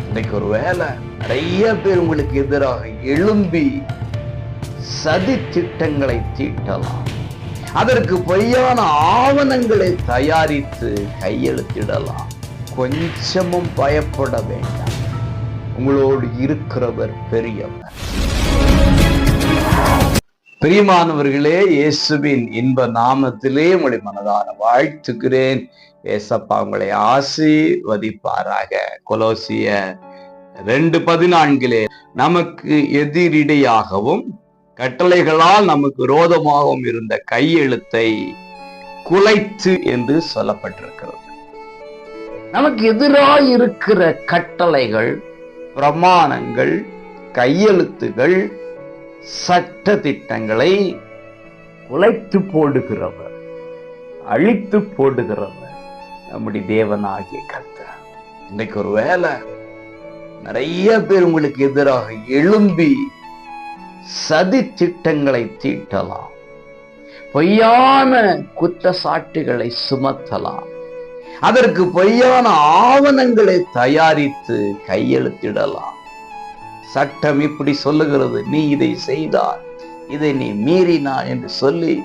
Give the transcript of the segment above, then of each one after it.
இன்னைக்கு ஒரு வேலை நிறைய பேர் உங்களுக்கு எதிராக எழும்பி சதி திட்டங்களை தீட்டலாம். அதற்கு பொய்யான ஆவணங்களை தயாரித்து கையெழுத்திடலாம். கொஞ்சமும் பயப்பட வேண்டாம். உங்களோடு இருக்கிறவர் பெரியவர். பிரியமானவர்களே, இயேசுவின் இன்ப நாமத்திலே உங்களை மனதார வாழ்த்துகிறேன். ஏசப்பா உங்களை ஆசீர்வதிப்பாராக. கொலோசியர் 2:14 நமக்கு எதிரிடையாகவும் கட்டளைகளால் நமக்கு விரோதமாகவும் இருந்த கையெழுத்தை குலைத்து என்று சொல்லப்பட்டிருக்கிறது. நமக்கு எதிராக இருக்கிற கட்டளைகள், பிரமாணங்கள், கையெழுத்துகள், சட்ட திட்டங்களை குலைத்து போடுகிறவர், அழித்து போடுகிறவர் நம்முடைய தேவனாகிய கர்த்தர். இன்னைக்கு ஒரு வேலை நிறைய பேர் உங்களுக்கு எதிராக எழும்பி சதி திட்டங்களை தீட்டலாம். பொய்யான குற்றச்சாட்டுகளை சுமத்தலாம். அதற்கு பொய்யான ஆவணங்களை தயாரித்து கையெழுத்திடலாம். சட்டம் இப்படி சொல்லுகிறது, நீ இதை செய்தால், இதை நீ மீறினாய் என்று சொல்லி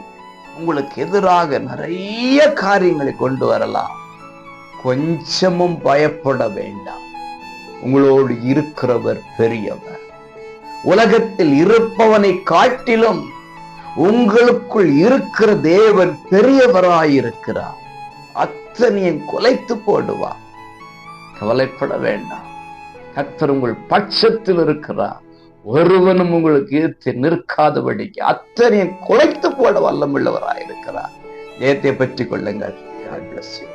உங்களுக்கு எதிராக நிறைய காரியங்களை கொண்டு வரலாம். கொஞ்சமும் பயப்பட வேண்டாம். உங்களோடு இருக்கிறவர் பெரியவர். உலகத்தில் இருப்பவனை காட்டிலும் உங்களுக்குள் இருக்கிற தேவன் பெரியவராயிருக்கிறார். அத்தனையும் குலைத்து போடுவார். கவலைப்பட வேண்டாம். கர்த்தர் உங்கள் பட்சத்தில் இருக்கிறார். ஒருவனும் உங்களுக்கு எதிர்த்து நிற்காதபடிக்கு அத்தனையும் குலைத்து போட வல்லமுள்ளவராயிருக்கிறார். ஜெயத்தை பெற்றுக் கொள்ளுங்கள். God bless you.